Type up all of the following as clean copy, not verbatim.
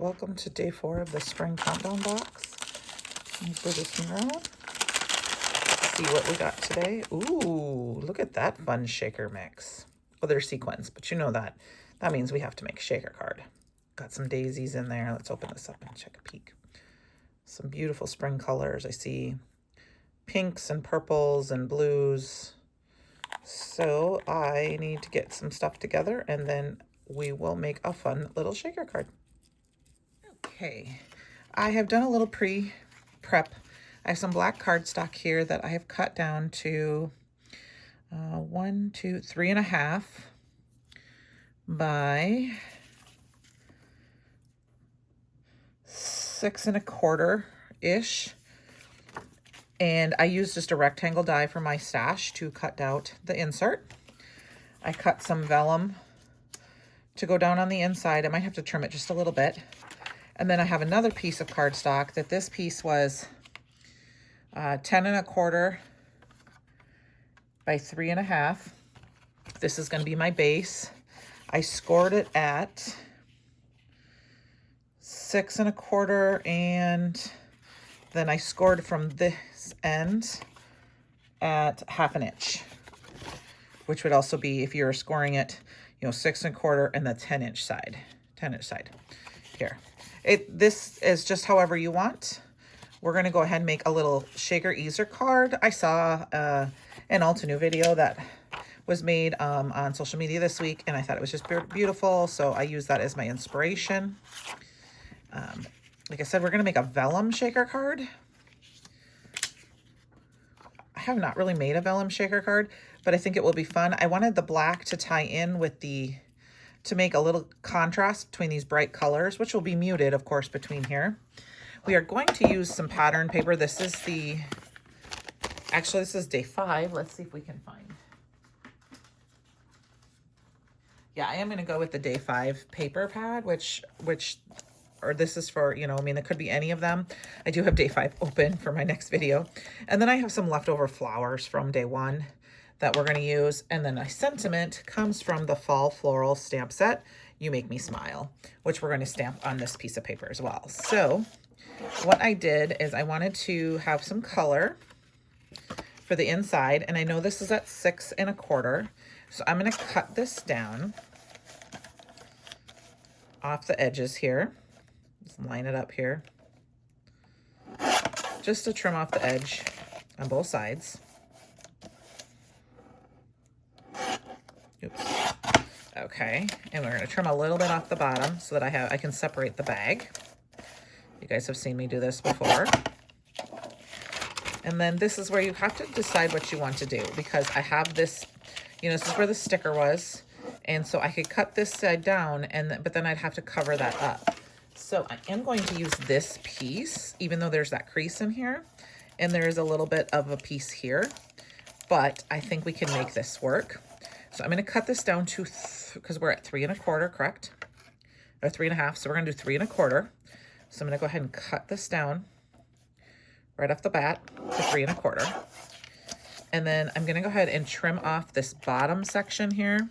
welcome to day 4 of the spring countdown box. Brutus Monroe. Let's see what we got today. Ooh, look at that fun shaker mix. Well, they're sequins, but you know that means we have to make a shaker card. Got some daisies in there. Let's open this up and check a peek. Some beautiful spring colors. I see pinks and purples and blues. So I need to get some stuff together and then we will make a fun little shaker card. Okay, I have done a little pre-prep. I have some black cardstock here that I have cut down to 1, 2, 3.5 by 6.25-ish. And I used just a rectangle die for my stash to cut out the insert. I cut some vellum to go down on the inside. I might have to trim it just a little bit. And then I have another piece of cardstock that this piece was 10.25 by 3.5. This is going to be my base. I scored it at 6.25, and then I scored from this end at 1/2 inch, which would also be, if you're scoring it, 6.25 and the 10-inch side, 10-inch side here. This is just however you want. We're going to go ahead and make a little shaker easer card. I saw an Alta video that was made on social media this week, and I thought it was just beautiful, so I used that as my inspiration. Like I said, we're going to make a vellum shaker card. I have not really made a vellum shaker card, but I think it will be fun. I wanted the black to tie in with to make a little contrast between these bright colors, which will be muted, of course, between here. We are going to use some pattern paper. This is actually, this is day 5. Let's see if we can find. Yeah, I am going to go with the day 5 paper pad, or this is for, it could be any of them. I do have day 5 open for my next video. And then I have some leftover flowers from day 1 that we're going to use. And then my sentiment comes from the Fall Floral Stamp Set, You Make Me Smile, which we're going to stamp on this piece of paper as well. So what I did is I wanted to have some color for the inside. And I know this is at 6.25. So I'm going to cut this down off the edges here. Just line it up here. Just to trim off the edge on both sides. Oops. Okay, and we're going to trim a little bit off the bottom so that I can separate the bag. You guys have seen me do this before. And then this is where you have to decide what you want to do, because I have this, this is where the sticker was, and so I could cut this side down, but then I'd have to cover that up. So I am going to use this piece, even though there's that crease in here, and there is a little bit of a piece here, but I think we can make this work. So I'm going to cut this down to, because we're at 3.25, correct? Or 3.5, so we're going to do 3.25. So I'm going to go ahead and cut this down right off the bat to 3.25. And then I'm going to go ahead and trim off this bottom section here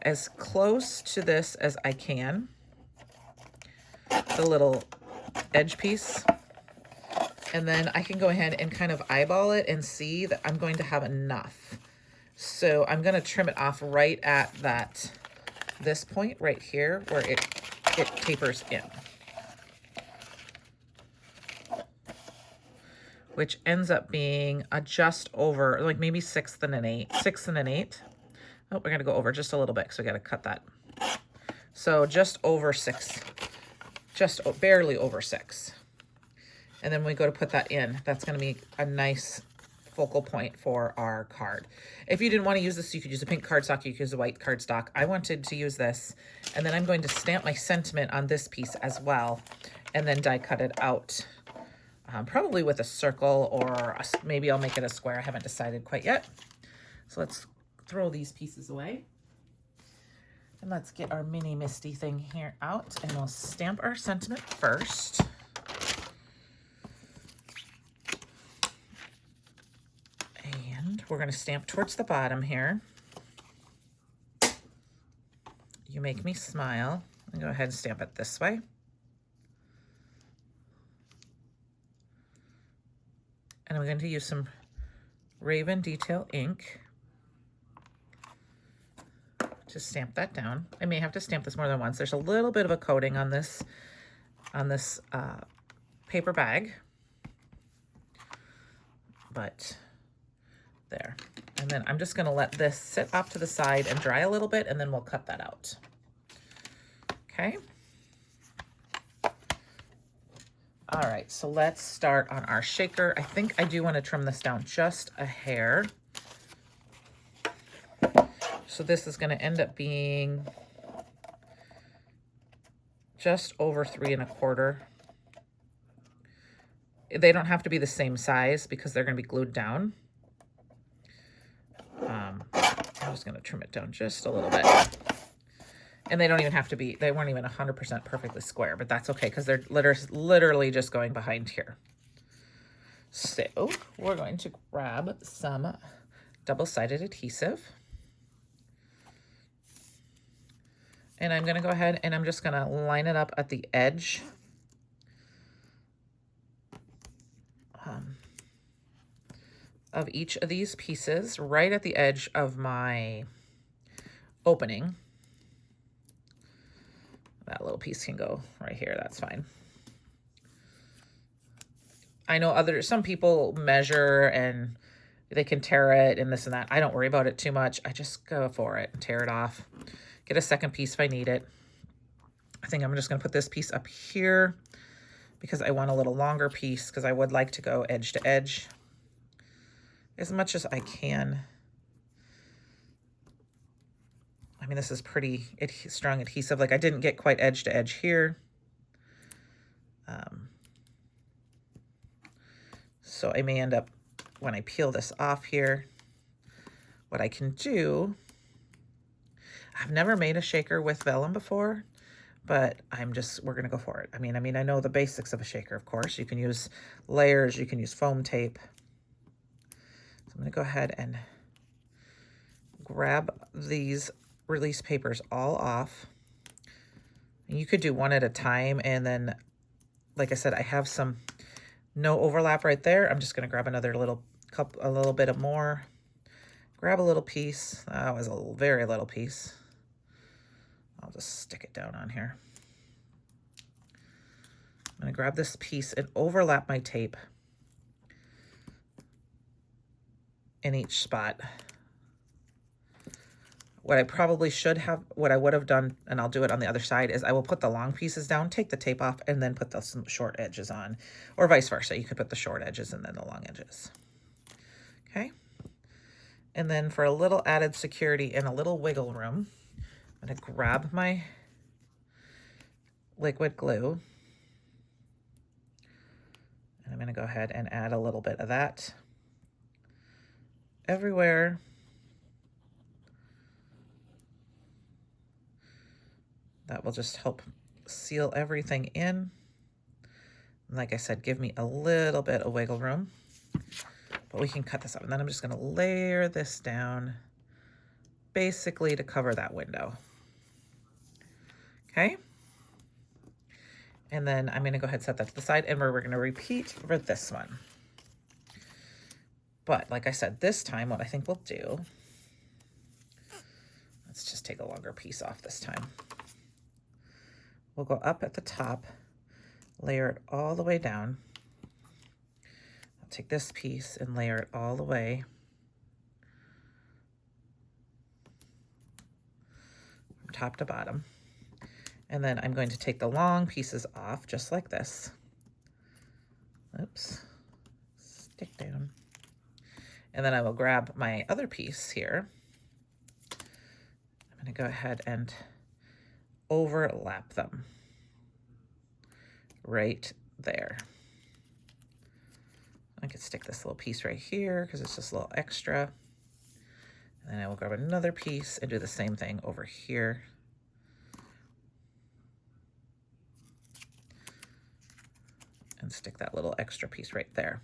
as close to this as I can. The little edge piece. And then I can go ahead and kind of eyeball it and see that I'm going to have enough. So I'm going to trim it off right at this point right here where it tapers in. Which ends up being just over, like maybe 6 1/8. Oh, we're going to go over just a little bit, so we got to cut that. So just over 6, just barely over 6. And then when we go to put that in, that's going to be a nice focal point for our card. If you didn't want to use this, you could use a pink cardstock, you could use a white cardstock. I wanted to use this, and then I'm going to stamp my sentiment on this piece as well, and then die cut it out. Probably with a circle, or maybe I'll make it a square. I haven't decided quite yet. So let's throw these pieces away. And let's get our mini Misty thing here out, and we'll stamp our sentiment first. And we're going to stamp towards the bottom here. You Make Me Smile. And go ahead and stamp it this way. And I'm going to use some Raven Detail ink to stamp that down. I may have to stamp this more than once. There's a little bit of a coating on this paper bag, but there. And then I'm just going to let this sit off to the side and dry a little bit, and then we'll cut that out. Okay. All right, so let's start on our shaker. I think I do want to trim this down just a hair. So this is going to end up being just over 3 1/4. They don't have to be the same size because they're going to be glued down. I'm just going to trim it down just a little bit. And they don't even have to be, they weren't even 100% perfectly square, but that's okay because they're literally just going behind here. So we're going to grab some double-sided adhesive. And I'm going to go ahead and I'm just going to line it up at the edge of each of these pieces, right at the edge of my opening. That little piece can go right here, that's fine. I know some people measure and they can tear it and this and that. I don't worry about it too much. I just go for it and tear it off. Get a second piece if I need it. I think I'm just going to put this piece up here because I want a little longer piece because I would like to go edge to edge as much as I can. I mean, this is pretty strong adhesive. Like I didn't get quite edge to edge here. So I may end up, when I peel this off here, what I can do, I've never made a shaker with vellum before, but we're going to go for it. I mean, I know the basics of a shaker, of course. You can use layers, you can use foam tape. So I'm going to go ahead and grab these release papers all off. And you could do one at a time, and then, like I said, I have some no overlap right there. I'm just going to grab another a little bit of more. Grab a little piece. That was a very little piece. I'll just stick it down on here. I'm going to grab this piece and overlap my tape in each spot. What I probably should have, what I would have done, and I'll do it on the other side, is I will put the long pieces down, take the tape off, and then put the short edges on, or vice versa. You could put the short edges and then the long edges. Okay. And then for a little added security and a little wiggle room, I'm going to grab my liquid glue. And I'm going to go ahead and add a little bit of that everywhere. That will just help seal everything in. And like I said, give me a little bit of wiggle room. But we can cut this up. And then I'm just going to layer this down basically to cover that window. Okay. And then I'm going to go ahead and set that to the side, and we're going to repeat for this one. But like I said, this time what I think we'll do, let's just take a longer piece off this time. We'll go up at the top, layer it all the way down. I'll take this piece and layer it all the way from top to bottom. And then I'm going to take the long pieces off just like this. Oops, stick down. And then I will grab my other piece here. I'm going to go ahead and overlap them right there. I could stick this little piece right here because it's just a little extra. And then I will grab another piece and do the same thing over here. And stick that little extra piece right there.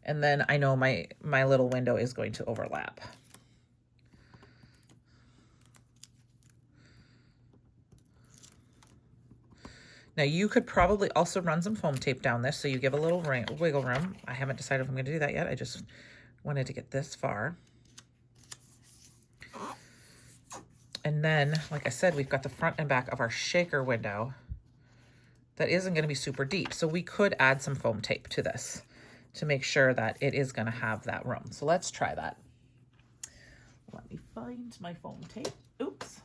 And then I know my little window is going to overlap. Now you could probably also run some foam tape down this so you give a little wiggle room. I haven't decided if I'm going to do that yet. I just wanted to get this far. And then, like I said, we've got the front and back of our shaker window that isn't going to be super deep. So we could add some foam tape to this to make sure that it is going to have that room. So let's try that. Let me find my foam tape. Oops.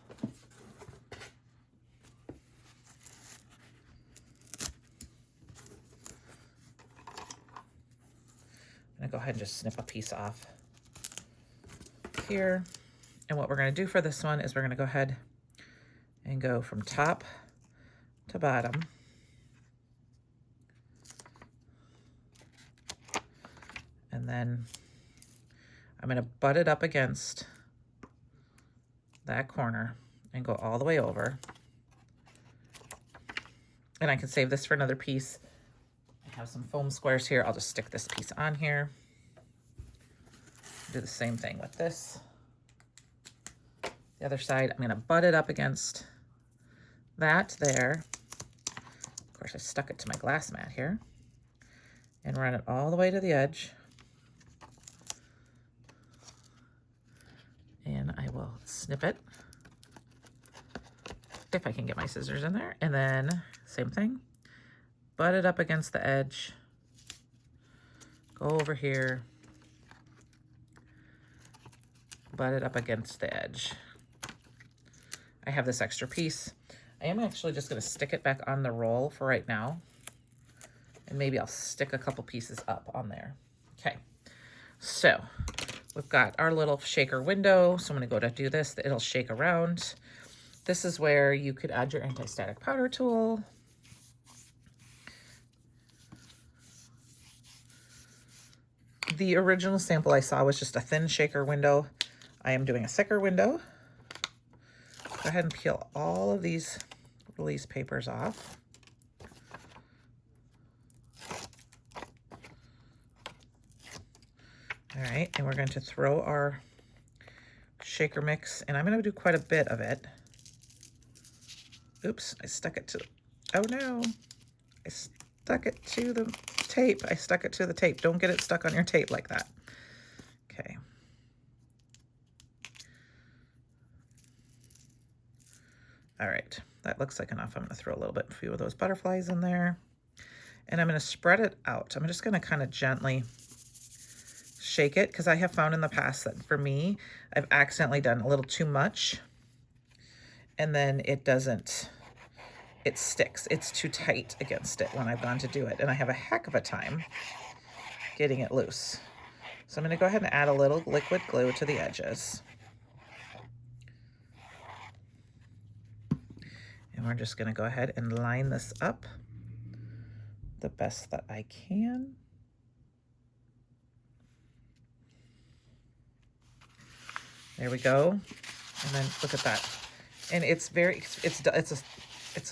I'm going to go ahead and just snip a piece off here. And what we're going to do for this one is we're going to go ahead and go from top to bottom. And then I'm going to butt it up against that corner and go all the way over. And I can save this for another piece. I have some foam squares here. I'll just stick this piece on here. Do the same thing with this. The other side, I'm going to butt it up against that there. Of course, I stuck it to my glass mat here. And run it all the way to the edge. And I will snip it if I can get my scissors in there. And then same thing, butt it up against the edge, go over here, butt it up against the edge. I have this extra piece. I am actually just going to stick it back on the roll for right now. And maybe I'll stick a couple pieces up on there. Okay, so we've got our little shaker window. So I'm going to go to do this. It'll shake around. This is where you could add your anti-static powder tool. The original sample I saw was just a thin shaker window. I am doing a thicker window. Go ahead and peel all of these release papers off. All right, and we're going to throw our shaker mix, and I'm going to do quite a bit of it. Oops, I stuck it to, oh no, I stuck it to the tape. I stuck it to the tape. Don't get it stuck on your tape like that. Okay. All right, that looks like enough. I'm going to throw a few of those butterflies in there, and I'm going to spread it out. I'm just going to kind of gently shake it, because I have found in the past that for me, I've accidentally done a little too much, and then it sticks. It's too tight against it when I've gone to do it, and I have a heck of a time getting it loose. So I'm going to go ahead and add a little liquid glue to the edges. And we're just going to go ahead and line this up the best that I can. There we go. And then look at that. And it's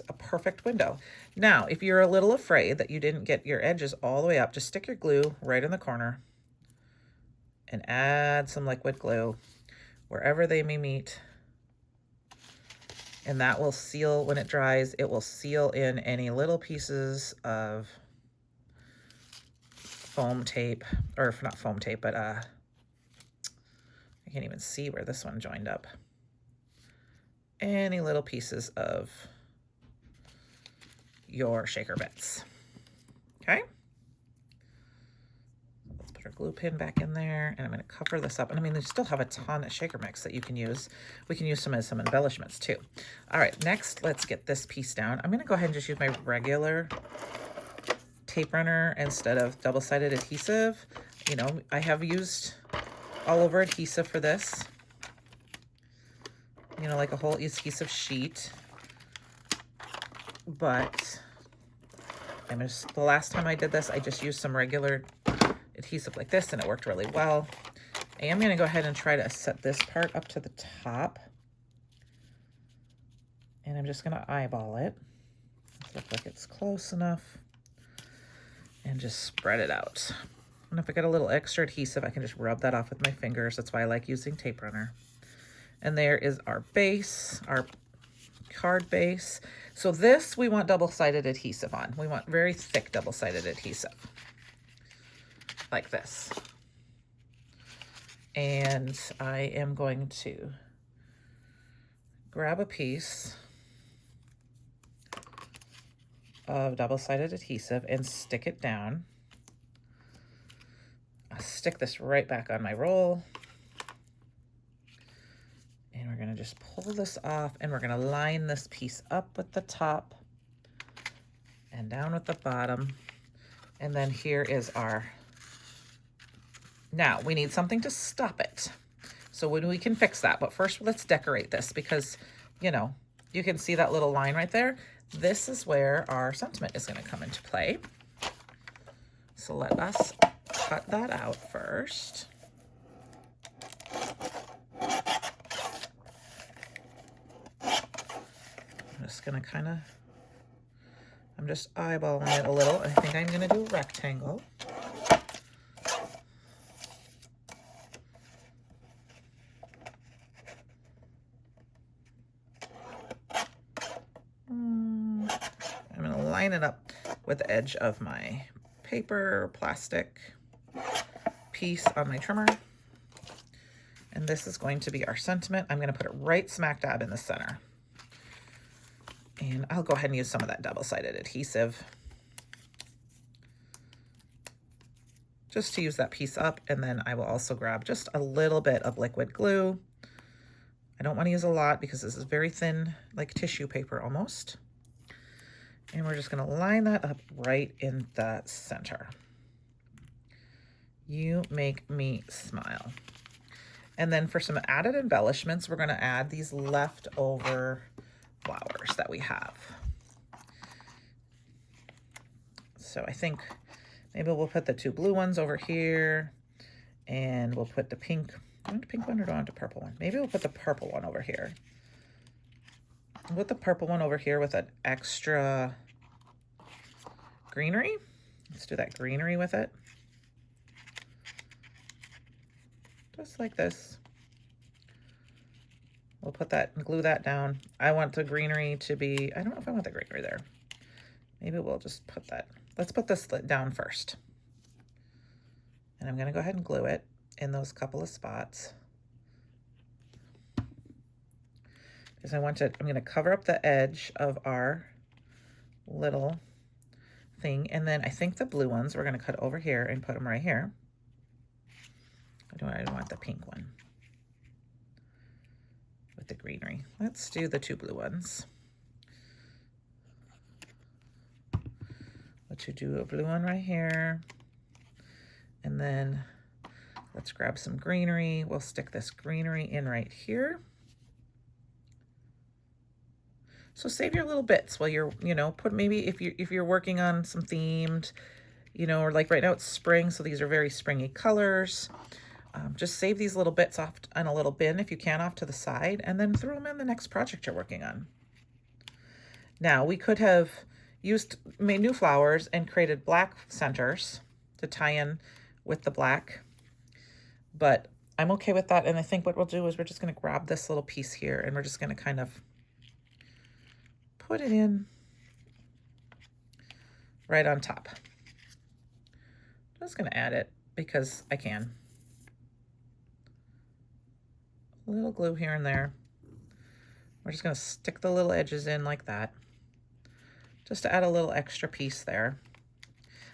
a perfect window. Now, if you're a little afraid that you didn't get your edges all the way up, just stick your glue right in the corner and add some liquid glue wherever they may meet. And that will seal, when it dries, it will seal in any little pieces of foam tape, or not foam tape, but I can't even see where this one joined up. Any little pieces of your shaker bits. Okay. Let's put our glue pin back in there, and I'm going to cover this up. And I mean, they still have a ton of shaker mix that you can use. We can use some as some embellishments too. All right, next, let's get this piece down. I'm going to go ahead and just use my regular tape runner instead of double-sided adhesive. You know, I have used all over adhesive for this, you know, like a whole adhesive sheet, but the last time I did this, I just used some regular adhesive like this, and it worked really well. I am going to go ahead and try to set this part up to the top, and I'm just going to eyeball it. Look like it's close enough, and just spread it out. And if I get a little extra adhesive, I can just rub that off with my fingers. That's why I like using tape runner. And there is our base, our card base. So this we want double-sided adhesive on. We want very thick double-sided adhesive, like this. And I am going to grab a piece of double-sided adhesive and stick it down. I'll stick this right back on my roll. And we're gonna just pull this off, and we're gonna line this piece up with the top and down with the bottom. And then here is our, now we need something to stop it. So when we can fix that, but first let's decorate this because, you know, you can see that little line right there. This is where our sentiment is gonna come into play. So let us cut that out first. I'm just gonna kind of, I'm just eyeballing it a little. I think I'm gonna do a rectangle. I'm gonna line it up with the edge of my paper or plastic piece on my trimmer. And this is going to be our sentiment. I'm gonna put it right smack dab in the center. And I'll go ahead and use some of that double-sided adhesive just to use that piece up. And then I will also grab just a little bit of liquid glue. I don't want to use a lot because this is very thin, like tissue paper almost. And we're just going to line that up right in the center. You make me smile. And then for some added embellishments, we're going to add these leftover flowers that we have. So I think maybe we'll put the two blue ones over here, and we'll put the pink. Do I want the pink one or do I want the purple one? Maybe we'll put the purple one over here. I'll put the purple one over here with an extra greenery. Let's do that greenery with it. Just like this. We'll put that and glue that down. I want the greenery to be, I don't know if I want the greenery there. Maybe we'll just put that. Let's put this down first. And I'm gonna go ahead and glue it in those couple of spots. Because I want to, I'm gonna cover up the edge of our little thing. And then I think the blue ones we're gonna cut over here and put them right here. I don't want the pink one with the greenery. Let's do the two blue ones. Let's do a blue one right here. And then let's grab some greenery. We'll stick this greenery in right here. So save your little bits while you're, you know, put maybe if you're working on some themed, you know, or like right now it's spring, so these are very springy colors. Just save these little bits off on a little bin if you can off to the side, and then throw them in the next project you're working on. Now we could have made new flowers and created black centers to tie in with the black, but I'm okay with that. And I think what we'll do is we're just going to grab this little piece here and we're just going to kind of put it in right on top. I'm just going to add it because I can. A little glue here and there. We're just going to stick the little edges in like that, just to add a little extra piece there.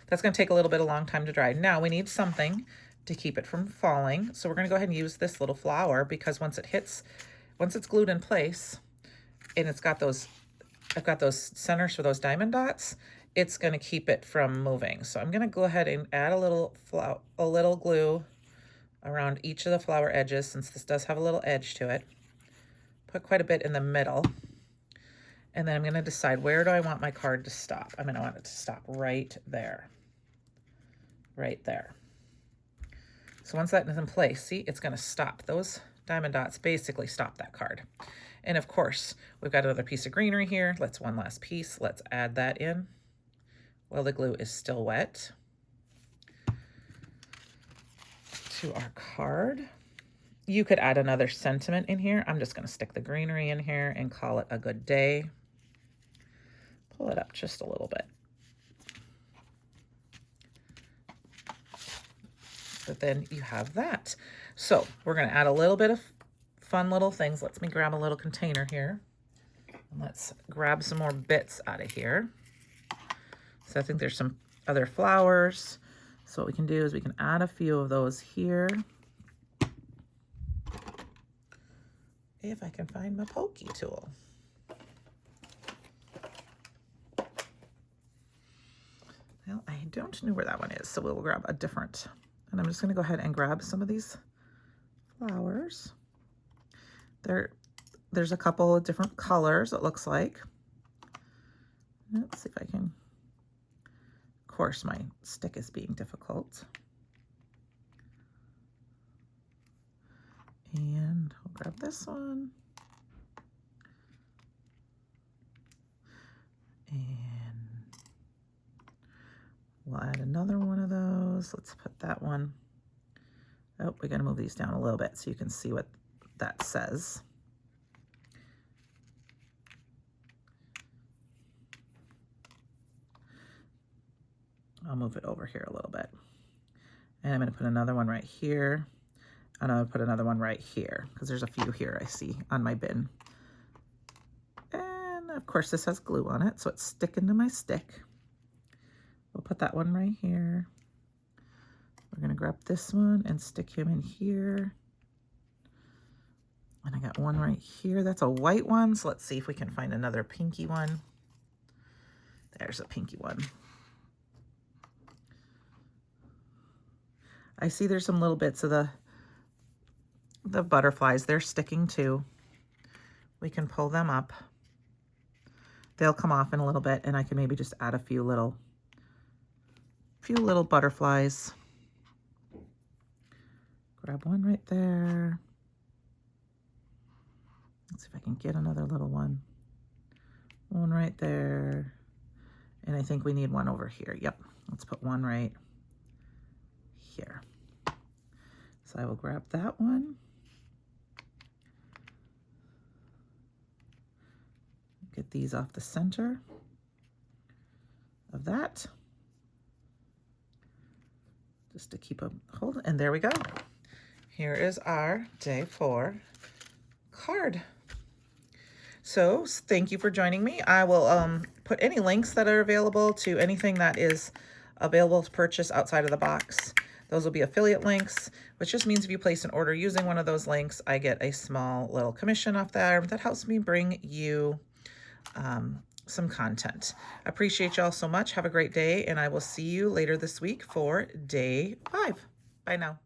That's going to take a little bit, a long time to dry. Now we need something to keep it from falling. So we're going to go ahead and use this little flower, because once it's glued in place and it's got those, I've got those centers for those diamond dots, it's going to keep it from moving. So I'm going to go ahead and add a little glue around each of the flower edges, since this does have a little edge to it. Put quite a bit in the middle. And then I'm going to decide, where do I want my card to stop? I'm going to want it to stop right there. Right there. So once that is in place, see, it's going to stop. Those diamond dots basically stop that card. And of course, we've got another piece of greenery here. Let's one last piece. Let's add that in while the glue is still wet to our card. You could add another sentiment in here. I'm just going to stick the greenery in here and call it a good day. Pull it up just a little bit. But then you have that. So we're going to add a little bit of fun little things. Let me grab a little container here. And let's grab some more bits out of here. So I think there's some other flowers. So what we can do is we can add a few of those here. If I can find my pokey tool. Well, I don't know where that one is, so we'll grab a different. And I'm just going to go ahead and grab some of these flowers. There's a couple of different colors, it looks like. Let's see if I can. Of course, my stick is being difficult. And I'll grab this one. And we'll add another one of those. Let's put that one. Oh, we got to move these down a little bit so you can see what that says. I'll move it over here a little bit. And I'm going to put another one right here. And I'll put another one right here because there's a few here I see on my bin. And of course this has glue on it, so it's sticking to my stick. We'll put that one right here. We're gonna grab this one and stick him in here. And I got one right here. That's a white one, so let's see if we can find another pinky one. There's a pinky one. I see there's some little bits of the butterflies. They're sticking too. We can pull them up. They'll come off in a little bit, and I can maybe just add a few little butterflies. Grab one right there. Let's see if I can get another little one. One right there. And I think we need one over here. Yep. Let's put one right here. So I will grab that one. Get these off the center of that. Just to keep a hold. And there we go. Here is our day 4 card. So thank you for joining me. I will put any links that are available to anything that is available to purchase outside of the box. Those will be affiliate links, which just means if you place an order using one of those links, I get a small little commission off there that helps me bring you some content. Appreciate y'all so much. Have a great day, and I will see you later this week for day 5. Bye now.